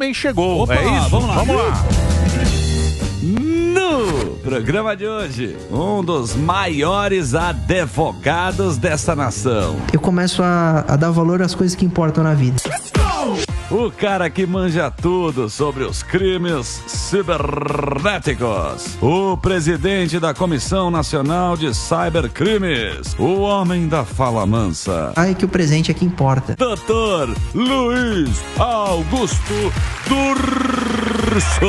Bem, chegou. Opa, é isso? vamos lá. No programa de hoje, um dos maiores advogados dessa nação. Eu começo a dar valor às coisas que importam na vida. O cara que manja tudo sobre os crimes cibernéticos. O presidente da Comissão Nacional de Cybercrimes. O homem da fala mansa. Ai, que o presente é que importa. Doutor Luiz Augusto Durso.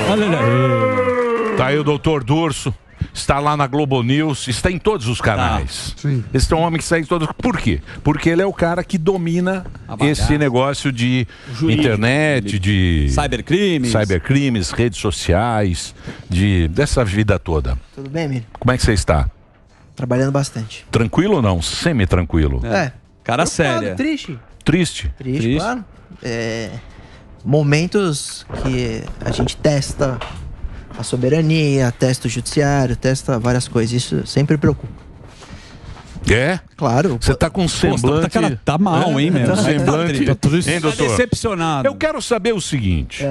Olha ele aí. Tá aí o doutor Durso. Está lá na Globo News, está em todos os canais. Sim. Esse é um homem que está em todos. Por quê? Porque ele é o cara que domina esse negócio de Jurídico. internet, de Cybercrimes. redes sociais, dessa vida toda. Tudo bem, Emílio? Como é que você está? Trabalhando bastante. Tranquilo ou não? Semi-tranquilo? Cara Preocupado, séria. Triste. Triste? Triste, claro. Momentos que a gente testa a soberania, testa o judiciário, testa várias coisas. Isso sempre preocupa. É? Claro. Você tá com semblante... Tá mal, hein, meu? Semblante... Tá triste. Hein, doutor? Decepcionado. Eu quero saber o seguinte.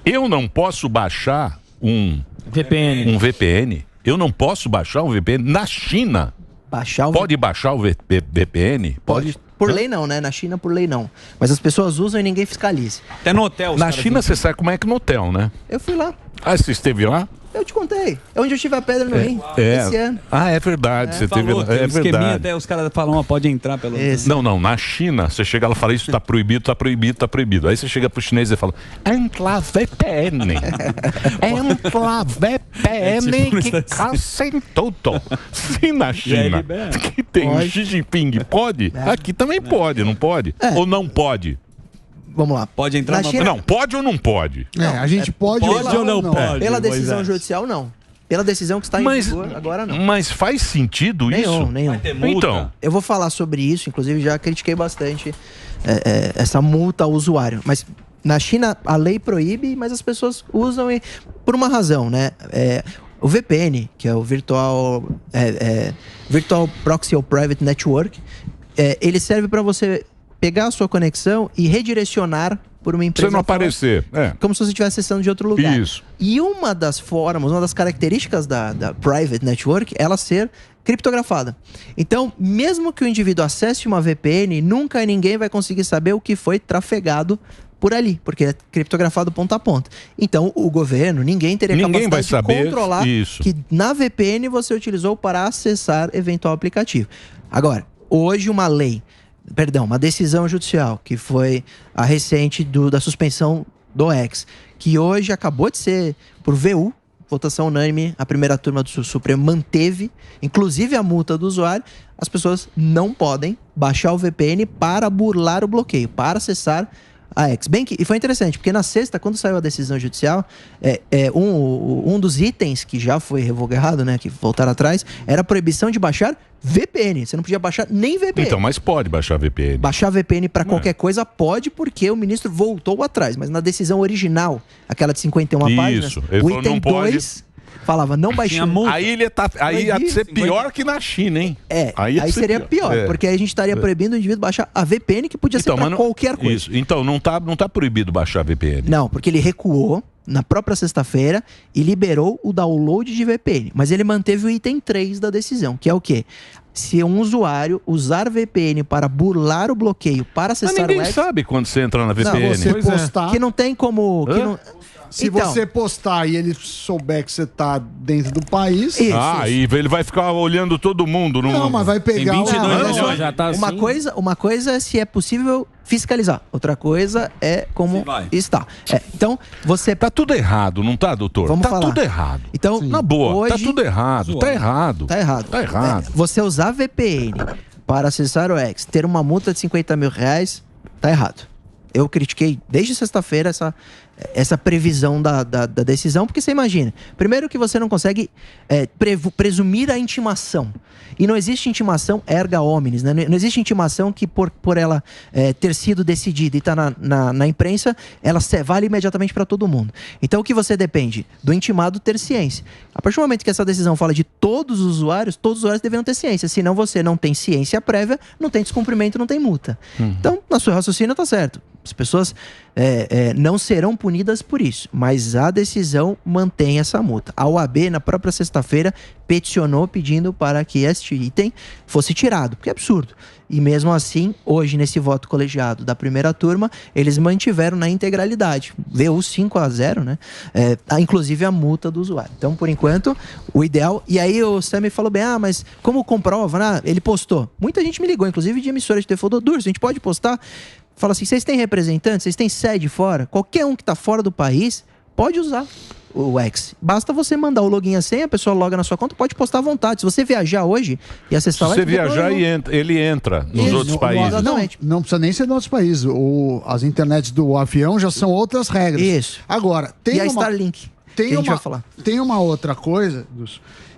Eu não posso baixar um VPN. Eu não posso baixar um VPN na China. Pode baixar o VPN? Pode. Por lei não, né? Na China, por lei não. Mas as pessoas usam e ninguém fiscaliza. Até no hotel. Na China, você sabe como é que no hotel, né? Eu fui lá. Ah, você esteve lá? Eu te contei. É onde eu tive a pedra no rim. Esse ano. Ah, é verdade. Você teve lá. É verdade. Até os caras falam, pode entrar pelo... Não, na China, você chega lá e fala, isso tá proibido, tá proibido, tá proibido. Aí você chega pro chinês e fala, entra VPN. Entra VPN que caça em tudo. Se na China, que tem o Xi Jinping, pode? Aqui também pode, não pode? Ou não pode? Vamos lá. Pode entrar na China... Não, pode ou não pode? A gente pode ou não pode? Pela decisão judicial, não. Pela decisão que está em vigor, agora não. Mas faz sentido isso? Nenhum. Então, eu vou falar sobre isso, inclusive já critiquei bastante essa multa ao usuário. Mas na China a lei proíbe, mas as pessoas usam por uma razão, né? O VPN, que é o Virtual Proxy or Private Network, ele serve para você pegar a sua conexão e redirecionar por uma empresa. Você não aparecer. Como se você estivesse acessando de outro lugar. Isso. E uma das formas, uma das características da Private Network é ela ser criptografada. Então, mesmo que o indivíduo acesse uma VPN, nunca ninguém vai conseguir saber o que foi trafegado por ali, porque é criptografado ponta a ponta. Então, o governo, ninguém teria capacidade de controlar que na VPN você utilizou para acessar eventual aplicativo. Agora, hoje uma decisão judicial, que foi a recente da suspensão do X, que hoje acabou de ser por VU, votação unânime, a primeira turma do Supremo manteve, inclusive a multa do usuário. As pessoas não podem baixar o VPN para burlar o bloqueio, para acessar a X. E foi interessante, porque na sexta, quando saiu a decisão judicial, um dos itens que já foi revogado, né, que voltaram atrás, era a proibição de baixar VPN. Você não podia baixar nem VPN. Então, mas pode baixar VPN. Baixar VPN para qualquer coisa pode, porque o ministro voltou atrás. Mas na decisão original, aquela de 51 páginas, o item 2 falava, não baixar. Aí ia ser pior que na China, hein? Aí seria pior, porque aí a gente estaria proibindo o indivíduo baixar a VPN, que podia ser para qualquer coisa. Isso. Então, não tá proibido baixar VPN. Não, porque ele recuou na própria sexta-feira e liberou o download de VPN. Mas ele manteve o item 3 da decisão, que é o quê? Se um usuário usar VPN para burlar o bloqueio, para acessar o X... Mas ninguém sabe quando você entra na VPN. Não, você postar... Que não tem como... Se você postar e ele souber que você tá dentro do país... E ele vai ficar olhando todo mundo. Não, mas vai pegar... Tem 22 milhões, já tá uma coisa é se é possível fiscalizar. Outra coisa é como está. Então, você... Tá tudo errado, não tá, doutor? Vamos falar. Tudo errado. Então, na boa, hoje... tá tudo errado. Tá errado. Tá errado. Tá errado. Você usar VPN para acessar o X, ter uma multa de 50 mil reais, tá errado. Eu critiquei desde sexta-feira essa previsão da decisão, porque você imagina, primeiro que você não consegue presumir a intimação. E não existe intimação erga omnes, né? Não existe intimação que por ela ter sido decidida e estar na imprensa, ela vale imediatamente para todo mundo. Então o que você depende? Do intimado ter ciência. A partir do momento que essa decisão fala de todos os usuários deveriam ter ciência. Senão você não tem ciência prévia, não tem descumprimento, não tem multa. Então, na sua raciocínio tá certo. As pessoas não serão punidas por isso, mas a decisão mantém essa multa. A OAB, na própria sexta-feira, peticionou pedindo para que este item fosse tirado, porque é absurdo. E mesmo assim, hoje, nesse voto colegiado da primeira turma, eles mantiveram na integralidade. VU 5-0, né? Inclusive a multa do usuário. Então, por enquanto, o ideal... E aí o Sammy falou bem, mas como comprova? Ele postou. Muita gente me ligou, inclusive de emissora de TV, falou, Durso, a gente pode postar? Fala assim, vocês têm representantes? Vocês têm sede fora? Qualquer um que está fora do país pode usar o X. Basta você mandar o login e a senha, a pessoa loga na sua conta, pode postar à vontade. Se você viajar hoje e acessar... Se você viajar, ele entra nos outros países. Não precisa nem ser nos outros países. As internets do avião já são outras regras. Isso. Agora, tem e a Starlink, que a gente vai falar. Tem uma outra coisa,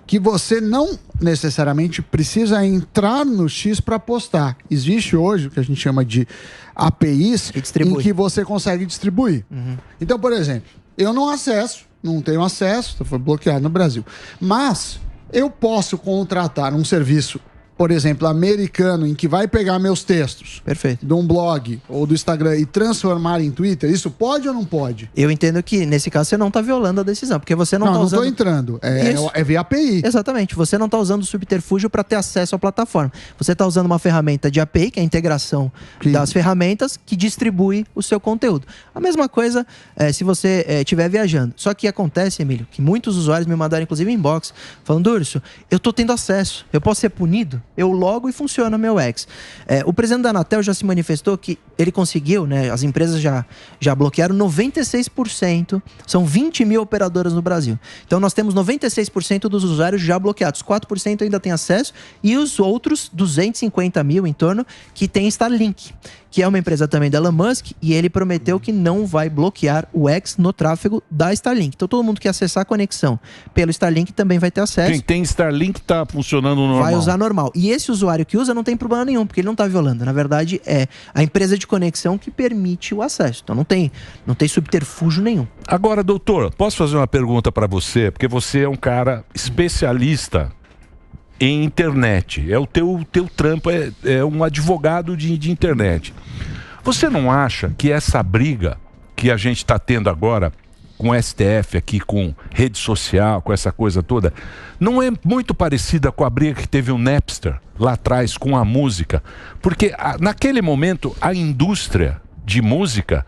que você não necessariamente precisa entrar no X para postar. Existe hoje o que a gente chama de APIs em que você consegue distribuir. Então, por exemplo, eu não tenho acesso, foi bloqueado no Brasil. Mas eu posso contratar um serviço, por exemplo, americano, em que vai pegar meus textos de um blog ou do Instagram e transformar em Twitter. Isso pode ou não pode? Eu entendo que, nesse caso, você não está violando a decisão, porque você não está usando... Não, estou entrando. É via API. Exatamente. Você não está usando o subterfúgio para ter acesso à plataforma. Você está usando uma ferramenta de API, que é a integração das ferramentas, que distribui o seu conteúdo. A mesma coisa se você estiver viajando. Só que acontece, Emílio, que muitos usuários me mandaram, inclusive, inbox, falando, Durso, eu estou tendo acesso, eu posso ser punido? Eu logo e funciona meu X. O presidente da Anatel já se manifestou que ele conseguiu, né? As empresas já bloquearam 96%, são 20 mil operadoras no Brasil. Então nós temos 96% dos usuários já bloqueados, 4% ainda tem acesso e os outros 250 mil em torno que tem Starlink, que é uma empresa também da Elon Musk, e ele prometeu que não vai bloquear o X no tráfego da Starlink. Então todo mundo que acessar a conexão pelo Starlink também vai ter acesso. Quem tem Starlink está funcionando normal. Vai usar normal. E esse usuário que usa não tem problema nenhum, porque ele não está violando. Na verdade, é a empresa de conexão que permite o acesso. Então não tem subterfúgio nenhum. Agora, doutor, posso fazer uma pergunta para você? Porque você é um cara especialista em internet. O teu trampo é um advogado de internet. Você não acha que essa briga que a gente está tendo agora com o STF aqui, com rede social, com essa coisa toda, não é muito parecida com a briga que teve o Napster lá atrás com a música? Porque naquele momento a indústria de música,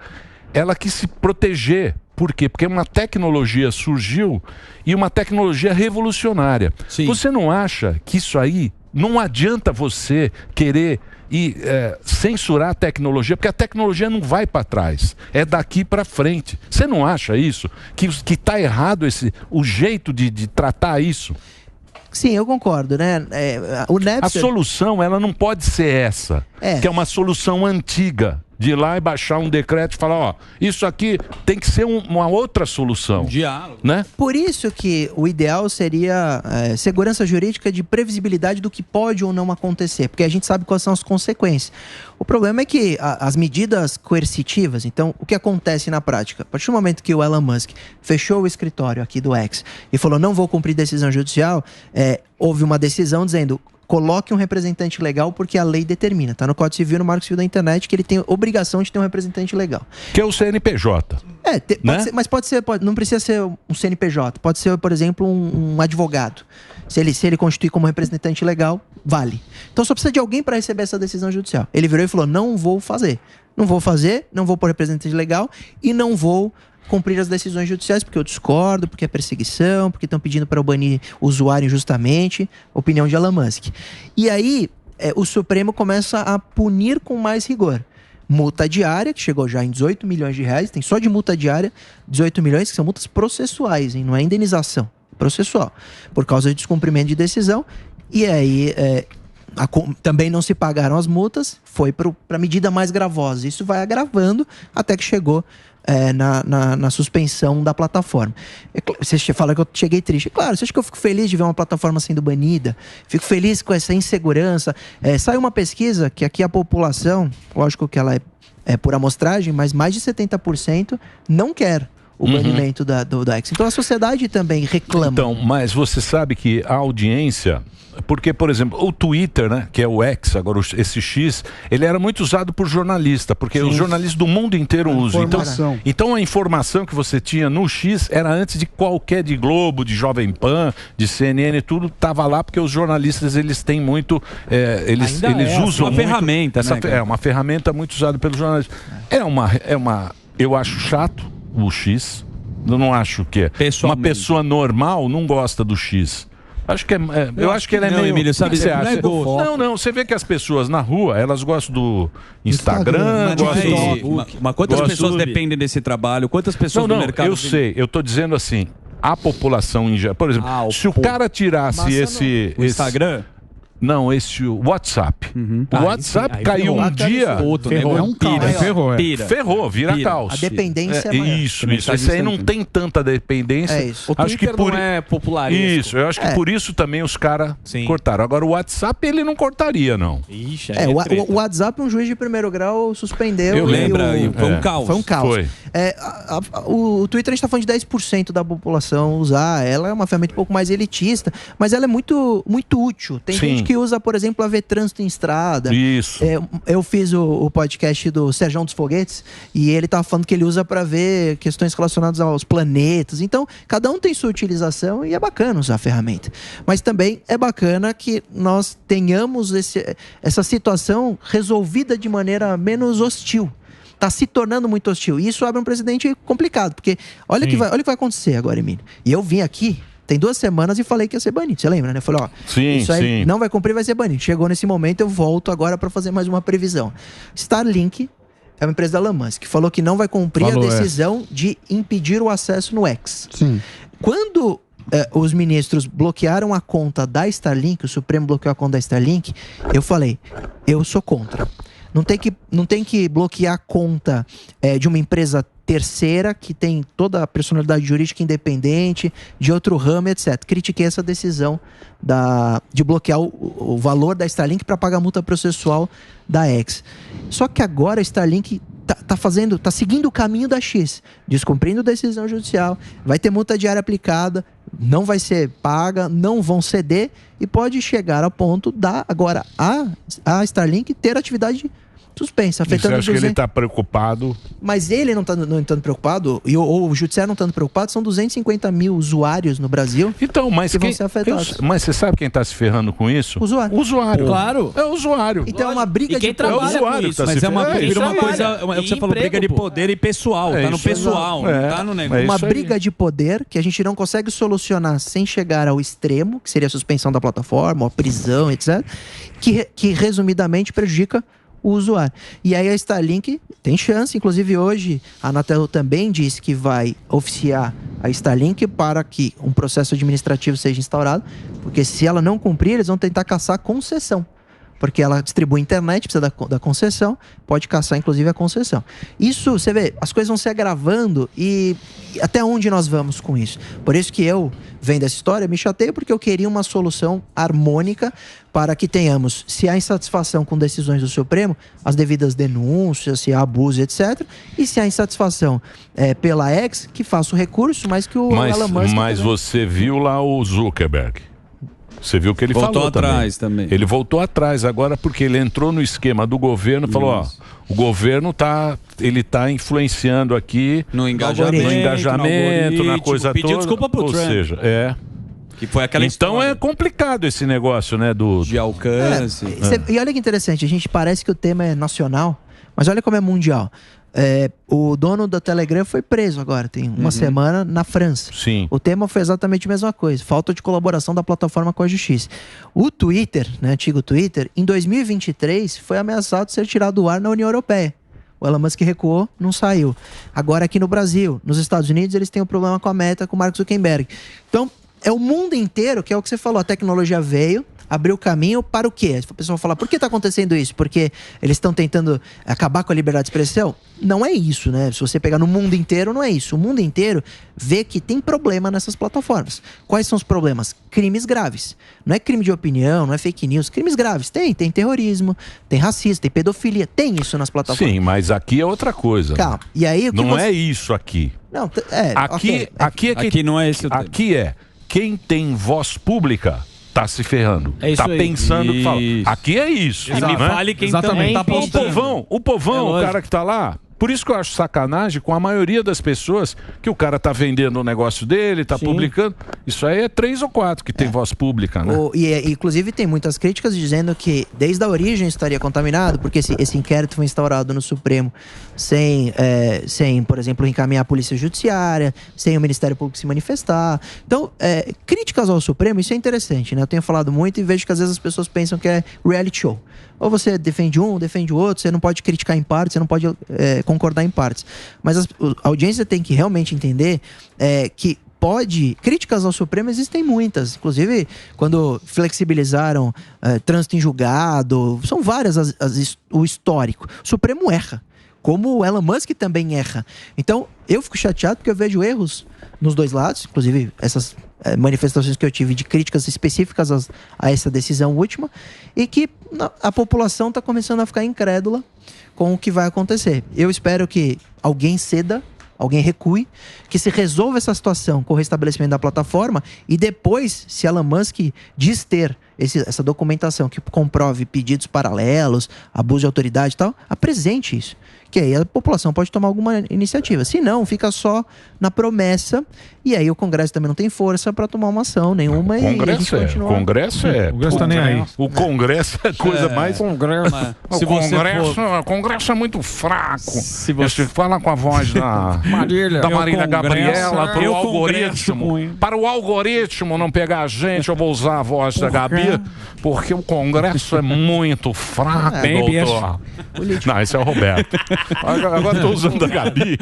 ela quis se proteger. Por quê? Porque uma tecnologia surgiu e uma tecnologia revolucionária. Sim. Você não acha que isso aí não adianta você querer censurar a tecnologia, porque a tecnologia não vai para trás, é daqui para frente. Você não acha isso? Que está errado o jeito de tratar isso? Sim, eu concordo, né? O Napster... A solução, ela não pode ser essa, que é uma solução antiga, de ir lá e baixar um decreto e falar, ó, isso aqui tem que ser uma outra solução. Diálogo. Né? Por isso que o ideal seria segurança jurídica de previsibilidade do que pode ou não acontecer, porque a gente sabe quais são as consequências. O problema é que as medidas coercitivas, então, o que acontece na prática? A partir do momento que o Elon Musk fechou o escritório aqui do X e falou, não vou cumprir decisão judicial, houve uma decisão dizendo... Coloque um representante legal porque a lei determina. Está no Código Civil, no Marco Civil da Internet, que ele tem obrigação de ter um representante legal. Que é o CNPJ. Pode ser, mas não precisa ser um CNPJ. Pode ser, por exemplo, um advogado. Se ele constituir como representante legal, vale. Então só precisa de alguém para receber essa decisão judicial. Ele virou e falou, não vou fazer. Não vou fazer, não vou pôr representante legal e não vou cumprir as decisões judiciais, porque eu discordo, porque é perseguição, porque estão pedindo para eu banir o usuário injustamente, opinião de Elon Musk. E aí, o Supremo começa a punir com mais rigor. Multa diária, que chegou já em 18 milhões de reais, tem só de multa diária 18 milhões, que são multas processuais, hein? Não é indenização, processual, por causa de descumprimento de decisão. E aí, também não se pagaram as multas, foi para medida mais gravosa. Isso vai agravando até que chegou na suspensão da plataforma. Você fala que eu cheguei triste. Claro, você acha que eu fico feliz de ver uma plataforma sendo banida? Fico feliz com essa insegurança. Saiu uma pesquisa que aqui a população, lógico que ela é por amostragem, mas mais de 70% não quer o banimento do X. Então a sociedade também reclama. Então, mas você sabe que a audiência... Porque, por exemplo, o Twitter, né, que é o X, agora esse X, ele era muito usado por jornalista, porque os jornalistas do mundo inteiro usam. Então a informação que você tinha no X era antes de qualquer, de Globo, de Jovem Pan, de CNN, tudo estava lá, porque os jornalistas, eles têm muito... eles usam uma ferramenta, né? É uma ferramenta muito usada pelos jornalistas. Eu acho chato o X, eu não acho que é. Uma pessoa normal não gosta do X. Acho que eu acho que ele é meio... Emílio, sabe, você acha? Não, você vê que as pessoas na rua, elas gostam do Instagram, gostam do... Mas quantas pessoas dependem desse trabalho? Quantas pessoas do mercado... Eu sei, eu tô dizendo assim, a população em geral... Por exemplo, se o cara tirasse esse Instagram... Não, esse WhatsApp. O WhatsApp caiu um dia... Ferrou, vira caos. A dependência é maior. Isso. Esse aí não tem tanta dependência. É isso. Acho que não é popularesco. Isso, eu acho que por isso também os caras cortaram. Agora o WhatsApp ele não cortaria, não. Ixi, o WhatsApp um juiz de primeiro grau suspendeu. Eu lembro, foi um caos. Foi um caos. Foi. O Twitter a gente está falando de 10% da população usar. Ela é uma ferramenta um pouco mais elitista, mas ela é muito, muito útil. Tem gente que usa, por exemplo, a ver trânsito em estrada. Isso. Eu fiz o podcast do Serjão dos Foguetes e ele tava falando que ele usa para ver questões relacionadas aos planetas. Então, cada um tem sua utilização e é bacana usar a ferramenta. Mas também é bacana que nós tenhamos essa situação resolvida de maneira menos hostil. Está se tornando muito hostil. E isso abre um precedente complicado, porque olha o que vai acontecer agora, Emílio. E eu vim aqui tem 2 semanas e falei que ia ser banido. Você lembra, né? Eu falei, isso aí não vai cumprir, vai ser banido. Chegou nesse momento, eu volto agora para fazer mais uma previsão. Starlink é uma empresa da Elon Musk, que falou que não vai cumprir a decisão de impedir o acesso no X. Quando os ministros bloquearam a conta da Starlink, o Supremo bloqueou a conta da Starlink, eu falei, eu sou contra. Não tem que bloquear a conta de uma empresa terceira que tem toda a personalidade jurídica independente, de outro ramo, etc. Critiquei essa decisão de bloquear o valor da Starlink para pagar a multa processual da X. Só que agora a Starlink tá seguindo o caminho da X, descumprindo decisão judicial, vai ter multa diária aplicada, não vai ser paga, não vão ceder e pode chegar ao ponto agora a Starlink ter atividade suspensa, afetando... Você acha que ele está preocupado? Mas ele não estando preocupado, ou o judiciário não estando preocupado, são 250 mil usuários no Brasil que vão ser afetados. Mas você sabe quem está se ferrando com isso? O usuário. O usuário. Claro. É o usuário. Então é uma briga de trabalho com isso. Mas vira uma coisa... É o que você falou, briga de poder e pessoal. Tá no pessoal, não tá no negócio. Uma briga de poder que a gente não consegue solucionar sem chegar ao extremo, que seria a suspensão da plataforma, a prisão, etc. Que resumidamente prejudica o usuário. E aí a Starlink tem chance, inclusive hoje a Anatel também disse que vai oficiar a Starlink para que um processo administrativo seja instaurado, porque se ela não cumprir, eles vão tentar caçar concessão. Porque ela distribui internet, precisa da concessão, pode caçar inclusive a concessão. Isso, você vê, as coisas vão se agravando e até onde nós vamos com isso? Por isso que eu, vendo essa história, me chateio porque eu queria uma solução harmônica para que tenhamos, se há insatisfação com decisões do Supremo, as devidas denúncias, se há abuso, etc. E se há insatisfação pela X, que faça o recurso, mas que o Elon Musk... Mas você viu lá o Zuckerberg? Você viu que ele voltou atrás também. Ele voltou atrás agora porque ele entrou no esquema do governo e falou, o governo tá influenciando aqui no engajamento, na coisa toda. Pediu desculpa pro Trump. Ou seja, que foi aquela então história. É complicado esse negócio, né? De alcance. E olha que interessante, a gente parece que o tema é nacional, mas olha como é mundial. O dono da Telegram foi preso agora, tem uma semana na França. Sim. O tema foi exatamente a mesma coisa, falta de colaboração da plataforma com a justiça. O Twitter, né, antigo Twitter, em 2023 foi ameaçado de ser tirado do ar na União Europeia. O Elon Musk recuou, não saiu. Agora aqui no Brasil, nos Estados Unidos, eles têm um problema com a Meta, com o Mark Zuckerberg. Então, é o mundo inteiro, que é o que você falou, a tecnologia veio, abriu caminho para o quê? A pessoa fala, por que está acontecendo isso? Porque eles estão tentando acabar com a liberdade de expressão? Não é isso, né? Se você pegar no mundo inteiro, não é isso. O mundo inteiro vê que tem problema nessas plataformas. Quais são os problemas? Crimes graves. Não é crime de opinião, não é fake news. Crimes graves. Tem terrorismo, tem racismo, tem pedofilia. Tem isso nas plataformas. Sim, mas aqui é outra coisa. Calma. E aí, não é isso aqui. Não, aqui não é esse o tema. Aqui é quem tem voz pública tá se ferrando. É isso tá aí. pensando que fala. Aqui é isso. E me fale quem também tá postando. O povão, o cara que tá lá. Por isso que eu acho sacanagem com a maioria das pessoas que o cara tá vendendo o negócio dele, tá publicando. Isso aí é 3 ou 4 que tem voz pública, né? Inclusive tem muitas críticas dizendo que desde a origem estaria contaminado, porque esse inquérito foi instaurado no Supremo sem, por exemplo, encaminhar a Polícia Judiciária, sem o Ministério Público se manifestar. Então, críticas ao Supremo, isso é interessante, né? Eu tenho falado muito e vejo que às vezes as pessoas pensam que é reality show. Ou você defende um, defende o outro, você não pode criticar em partes, você não pode concordar em partes. Mas a audiência tem que realmente entender que críticas ao Supremo existem muitas. Inclusive, quando flexibilizaram trânsito em julgado, são várias o histórico. O Supremo erra, como o Elon Musk também erra. Então, eu fico chateado porque eu vejo erros nos dois lados, inclusive essas manifestações que eu tive de críticas específicas a essa decisão última, e que a população está começando a ficar incrédula com o que vai acontecer. Eu espero que alguém ceda, alguém recue, que se resolva essa situação com o restabelecimento da plataforma e depois, se Elon Musk diz ter essa documentação que comprove pedidos paralelos, abuso de autoridade e tal, apresente isso. Que aí a população pode tomar alguma iniciativa. Se não, fica só na promessa e aí o Congresso também não tem força para tomar uma ação nenhuma. O Congresso continua... O Congresso tá nem aí. O Congresso é coisa mais... O Congresso é muito fraco. Se você fala com a voz da Marília Gabriela para o algoritmo. Para o algoritmo não pegar a gente, eu vou usar a voz da Gabi, porque o Congresso é muito fraco, doutor. Não, esse é o Roberto. Agora estou usando a Gabi.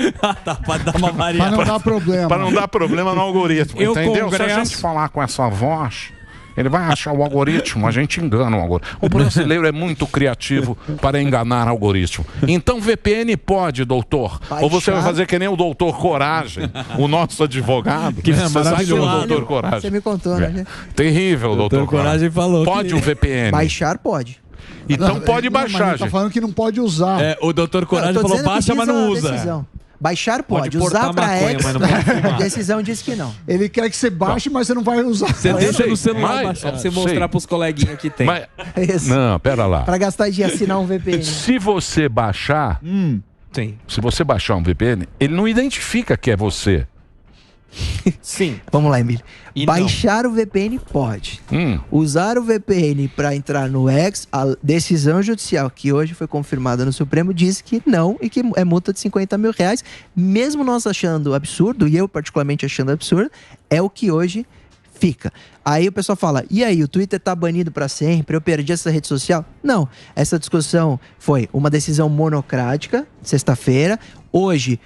Para não dar problema. Para não dar problema no algoritmo. Entendeu? Se a gente falar com essa voz, ele vai achar o algoritmo, a gente engana o algoritmo. O brasileiro é muito criativo para enganar o algoritmo. Então VPN pode, doutor. Ou você vai fazer que nem o doutor Coragem, o nosso advogado. Que você sabe que é o doutor Coragem. Você me contou, né? Terrível, doutor Coragem falou. Pode o VPN. Baixar pode. Então pode baixar, gente. Tá falando que não pode usar. O doutor Coragem falou baixa, mas não usa. Decisão. Baixar pode usar para X, a decisão diz que não. Ele quer que você baixe, mas você não vai usar. Você deixa no celular baixar, pra você mostrar pros coleguinhas que tem. Não, pera lá. Para gastar de assinar um VPN. Se você baixar, se você baixar um VPN, ele não identifica que é você. Sim. Vamos lá, Emílio. Baixar o VPN pode. Usar o VPN para entrar no X, a decisão judicial que hoje foi confirmada no Supremo diz que não e que é multa de R$50 mil. Mesmo nós achando absurdo, e eu particularmente achando absurdo, é o que hoje fica. Aí o pessoal fala, e aí, o Twitter tá banido para sempre, eu perdi essa rede social? Não, essa discussão foi uma decisão monocrática, sexta-feira. Hoje,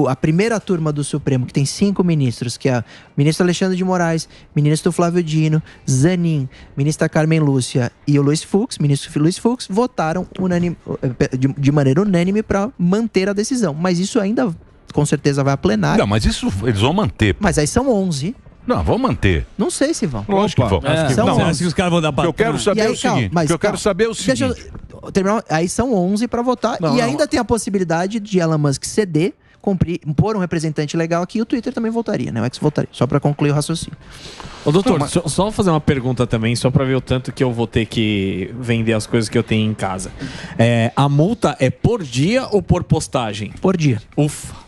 a primeira turma do Supremo, que tem 5 ministros, que é o ministro Alexandre de Moraes, ministro Flávio Dino, Zanin, ministra Carmen Lúcia e o ministro Luiz Fux, votaram de maneira unânime para manter a decisão. Mas isso ainda, com certeza, vai a plenário. Não, mas isso eles vão manter. Mas aí são 11. Não, vão manter. Não sei se vão. Lógico que vão. Acho que os caras vão dar pra... Eu quero saber o seguinte. Eu quero saber o seguinte. Deixa eu terminar. Aí são 11 para votar. Ainda tem a possibilidade de Elon Musk ceder, pôr um representante legal aqui, e o Twitter também votaria, né? O X votaria. Só para concluir o raciocínio. Ô, doutor, só fazer uma pergunta também, só para ver o tanto que eu vou ter que vender as coisas que eu tenho em casa. A multa é por dia ou por postagem? Por dia. Ufa.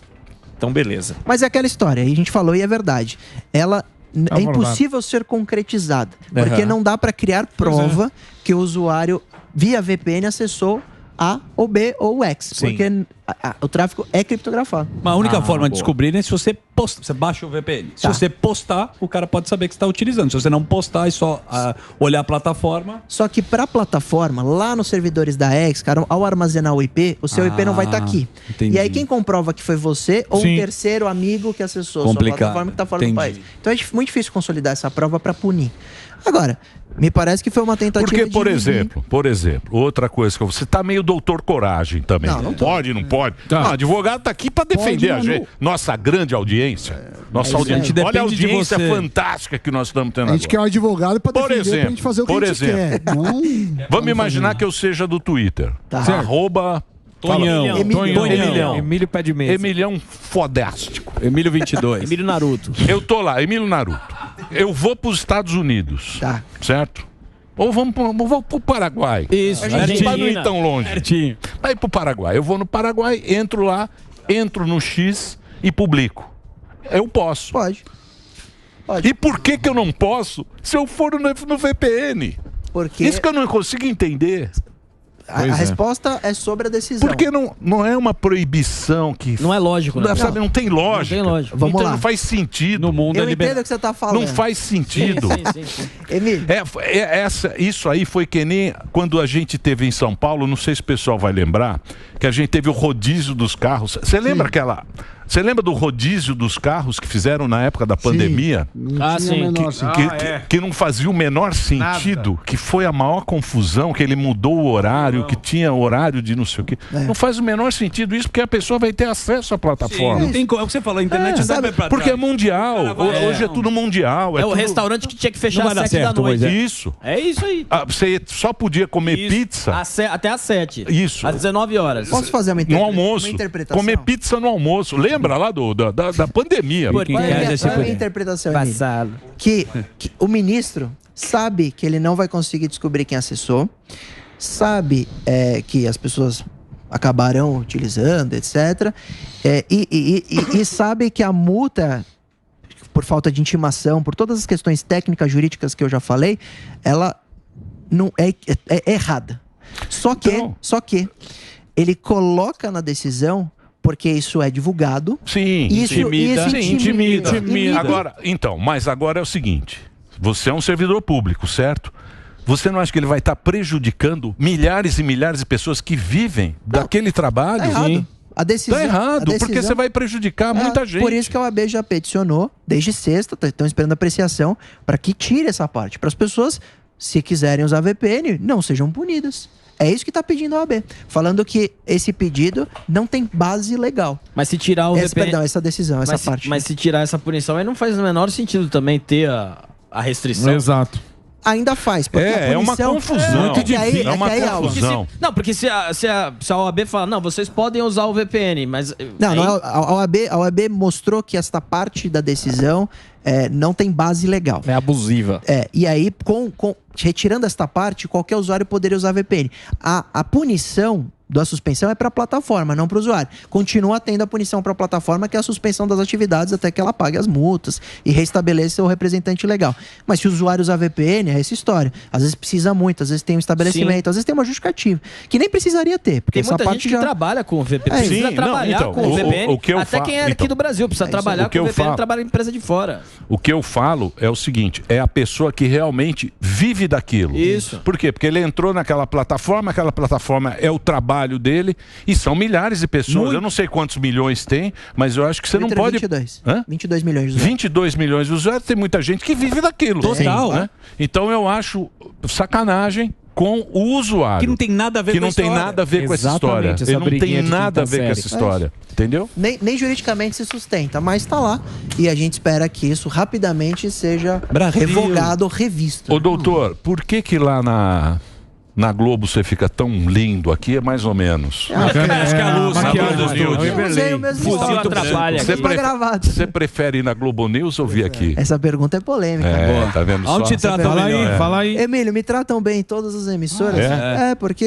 Então, beleza. Mas é aquela história, aí a gente falou e é verdade. Ela é impossível ser concretizada, porque não dá para criar prova que o usuário, via VPN, acessou A ou B ou o X, porque o tráfego é criptografado. Mas a única forma de descobrir é se você posta, você baixa o VPN. Se você postar, o cara pode saber que você está utilizando. Se você não postar, é só olhar a plataforma. Só que para a plataforma, lá nos servidores da X, cara, ao armazenar o IP, o seu IP não vai estar aqui. Entendi. E aí quem comprova que foi você ou um terceiro amigo que acessou a sua plataforma que está fora do país. Então é muito difícil consolidar essa prova para punir. Agora, me parece que foi uma tentativa porque, por exemplo, outra coisa que você tá meio doutor Coragem também. Não pode, não pode. Não, o advogado tá aqui para defender a gente. Nossa grande audiência. Nossa audiência. Olha a audiência fantástica que nós estamos tendo agora. A gente quer um advogado para defender, pra gente fazer o que a gente quer. Vamos imaginar que eu seja do Twitter. Arroba Tonhão. Emílio Pé de Mesa. Emilhão fodástico. Emílio 22. Emílio Naruto. Eu tô lá, Emílio Naruto. Eu vou pros Estados Unidos. Tá. Certo? Ou vamos pro Paraguai. Isso, A gente vai não ir tão longe. Certinho. Vai pro Paraguai. Eu vou no Paraguai, entro lá, entro no X e publico. Eu posso. Pode. E por que eu não posso se eu for no VPN? Porque Isso que eu não consigo entender. a resposta é sobre a decisão. Porque não é uma proibição que... Não é lógico, né? Sabe, não tem lógica. Não tem lógica. Vamos então lá. não faz sentido. No mundo Eu entendo o que você tá falando. Não faz sentido. Sim. Emílio, Isso aí foi que nem quando a gente teve em São Paulo, não sei se o pessoal vai lembrar, que a gente teve o rodízio dos carros. Você lembra Você lembra do rodízio dos carros que fizeram na época da pandemia? Não tinha sim. menor sentido. Que não fazia o menor sentido, que foi a maior confusão, que ele mudou o horário, que tinha horário de não sei o quê. Não faz o menor sentido isso, porque a pessoa vai ter acesso à plataforma. Não tem como. É o que você falou, a internet não Sabe, dá pra porque é trás. mundial. Hoje é tudo mundial. É o tudo... restaurante que tinha que fechar Não vai às dar 7 da certo, noite. Moisés. Isso. É isso aí. Você só podia comer pizza Até às 7. Isso. Às 19 horas. posso fazer uma, no almoço. uma interpretação? Comer pizza no almoço. Lembra lá da pandemia? Por Quem Qual é quer a minha, esse qual é a minha poder? interpretação, Emílio? Passado. Que o ministro sabe que ele não vai conseguir descobrir quem acessou, sabe que as pessoas acabarão utilizando, etc. E sabe que a multa, por falta de intimação, por todas as questões técnicas, jurídicas que eu já falei, ela não é errada. Só que ele coloca na decisão, porque isso é divulgado. Sim, Isso intimida. Mas agora é o seguinte: você é um servidor público, certo? Você não acha que ele vai estar prejudicando milhares e milhares de pessoas que vivem daquele trabalho? Tá errado. A decisão, Tá errado, porque você vai prejudicar muita gente. Por isso que a OAB já peticionou, desde sexta, estão esperando apreciação, para que tire essa parte. Para as pessoas, se quiserem usar VPN, não sejam punidas. É isso que está pedindo a OAB. Falando que esse pedido não tem base legal. Mas se tirar o VPN... Perdão, essa decisão, essa parte. Mas se tirar essa punição, aí não faz o menor sentido também ter a restrição. Exato. Ainda faz, porque a uma punição... confusão. Muito difícil. É uma confusão. Porque se a OAB fala, não, vocês podem usar o VPN, mas... Não, a OAB mostrou que esta parte da decisão não tem base legal. É abusiva. E aí, retirando esta parte, qualquer usuário poderia usar VPN. A punição da suspensão é para a plataforma, não para o usuário. Continua tendo a punição para a plataforma, que é a suspensão das atividades até que ela pague as multas e restabeleça o representante legal. Mas se o usuário usar VPN, é essa história. Às vezes precisa muito, às vezes tem um estabelecimento, às vezes tem uma justificativa, que nem precisaria ter. Porque Tem muita essa gente parte que trabalha com o VPN. Precisa trabalhar com o VPN. Até quem é aqui do Brasil precisa trabalhar com o VPN, trabalha em empresa de fora. O que eu falo é o seguinte: é a pessoa que realmente vive daquilo. Isso. Por quê? Porque ele entrou naquela plataforma, aquela plataforma é o trabalho dele, e são milhares de pessoas. Eu não sei quantos milhões tem, mas eu acho que você não pode... 22. Hã? 22 milhões de usuários. 22 milhões de usuários, tem muita gente que vive daquilo. Total. Né? Então eu acho sacanagem com o usuário. Que não tem nada a ver com a história. Que não tem nada a ver com essa história. Exatamente, essa Ele não tem briguinha de nada a ver quinta com essa série. história. Entendeu? Nem juridicamente se sustenta, mas tá lá. E a gente espera que isso rapidamente seja Brasil. revogado ou revisto. Ô doutor, por que lá na Globo você fica tão lindo? Aqui é mais ou menos. Acho que a luz, na maquiagem Globo do News. estúdio. Eu usei o mesmo Fuzil óculos. atrapalha. Você, Foi gravado. você prefere ir na Globo News ou vir aqui? Essa pergunta é polêmica. É, tá vendo só? Onde te tratam melhor? Fala aí. Emílio, me tratam bem em todas as emissoras? Porque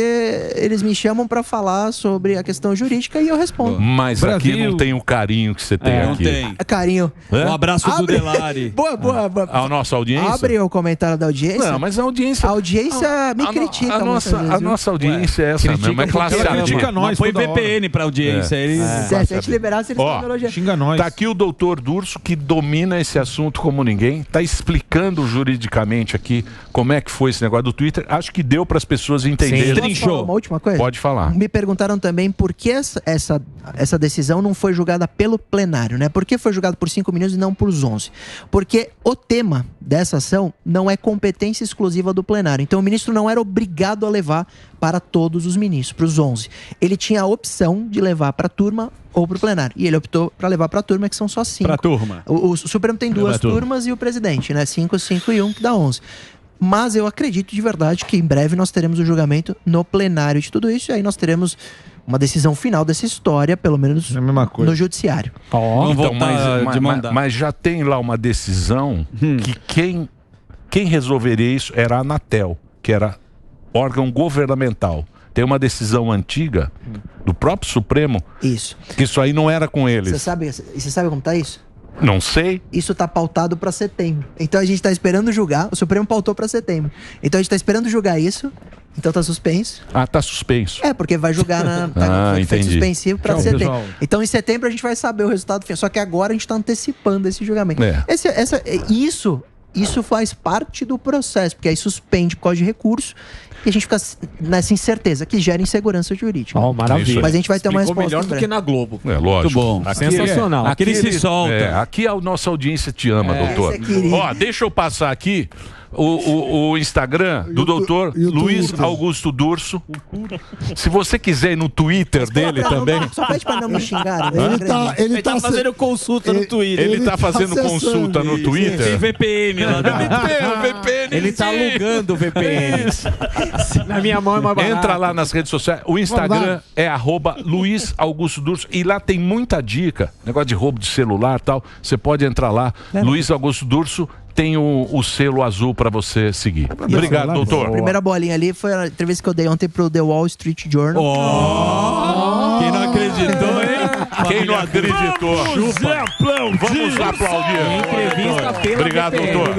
eles me chamam pra falar sobre a questão jurídica e eu respondo. Mas aqui Brasil. não tem o carinho que você tem Não aqui. tem. Carinho. Um abraço do Abre. Delari. Boa. A nossa audiência? Abre o comentário da audiência. Não, mas a audiência... A audiência me critica. A muitas nossa, vezes, a viu? nossa audiência é essa mesmo, é classe Ela A. critica nós Mas foi toda hora. VPN pra audiência. Eles... Se a gente liberasse, eles Ó, estão elogiando. Xinga nós. Tá aqui o doutor Durso, que domina esse assunto como ninguém, tá explicando juridicamente aqui como é que foi esse negócio do Twitter. Acho que deu para as pessoas entenderem. Posso falar uma última coisa? Pode falar. Me perguntaram também por que essa decisão não foi julgada pelo plenário, né? Por que foi julgado por 5 minutos e não por 11? Porque o tema dessa ação não é competência exclusiva do plenário. Então o ministro não era obrigado a levar para todos os ministros, para os 11. Ele tinha a opção de levar para a turma ou para o plenário. E ele optou para levar para a turma, que são só 5. Pra turma. O Supremo tem 2 turmas e o presidente, né? 5, 5 e 1, que dá 11. Mas eu acredito de verdade que em breve nós teremos o julgamento no plenário de tudo isso, e aí nós teremos uma decisão final dessa história, pelo menos no judiciário. Então, mas já tem lá uma decisão que quem resolveria isso era a Anatel, que era órgão governamental. Tem uma decisão antiga do próprio Supremo que isso aí não era com eles. Você sabe como tá isso? Não sei. Isso tá pautado para setembro. Então a gente tá esperando julgar. O Supremo pautou para setembro. Então a gente tá esperando julgar isso. Então tá suspenso. Tá suspenso. Porque vai julgar foi suspensivo para setembro. Pessoal. Então em setembro a gente vai saber o resultado final. Só que agora a gente tá antecipando esse julgamento. Isso faz parte do processo, porque aí suspende por causa de recurso e a gente fica nessa incerteza que gera insegurança jurídica. Maravilha. Mas a gente vai ter uma resposta melhor do que na Globo. Lógico. Muito bom. Sensacional. Aqui ele se solta. Aqui a nossa audiência te ama, doutor. Deixa eu passar aqui o Instagram do doutor Luiz Augusto Durso. Se você quiser ir no Twitter dele também. Só pede pra não me xingar. Ele tá fazendo consulta no Twitter. Ele tá fazendo consulta no Twitter. Tem VPN lá. Ele tá alugando o VPN. Na minha mão é mais barato. Entra lá nas redes sociais. O Instagram é @Luiz Augusto Durso. E lá tem muita dica. Negócio de roubo de celular e tal. Você pode entrar lá. Luiz Augusto Durso. Tem o selo azul para você seguir. Obrigado, doutor. A primeira bolinha ali foi a entrevista que eu dei ontem pro The Wall Street Journal. Quem não acreditou, hein? Quem não acreditou? Vamos aplaudir. Entrevista pela Obrigado, doutor.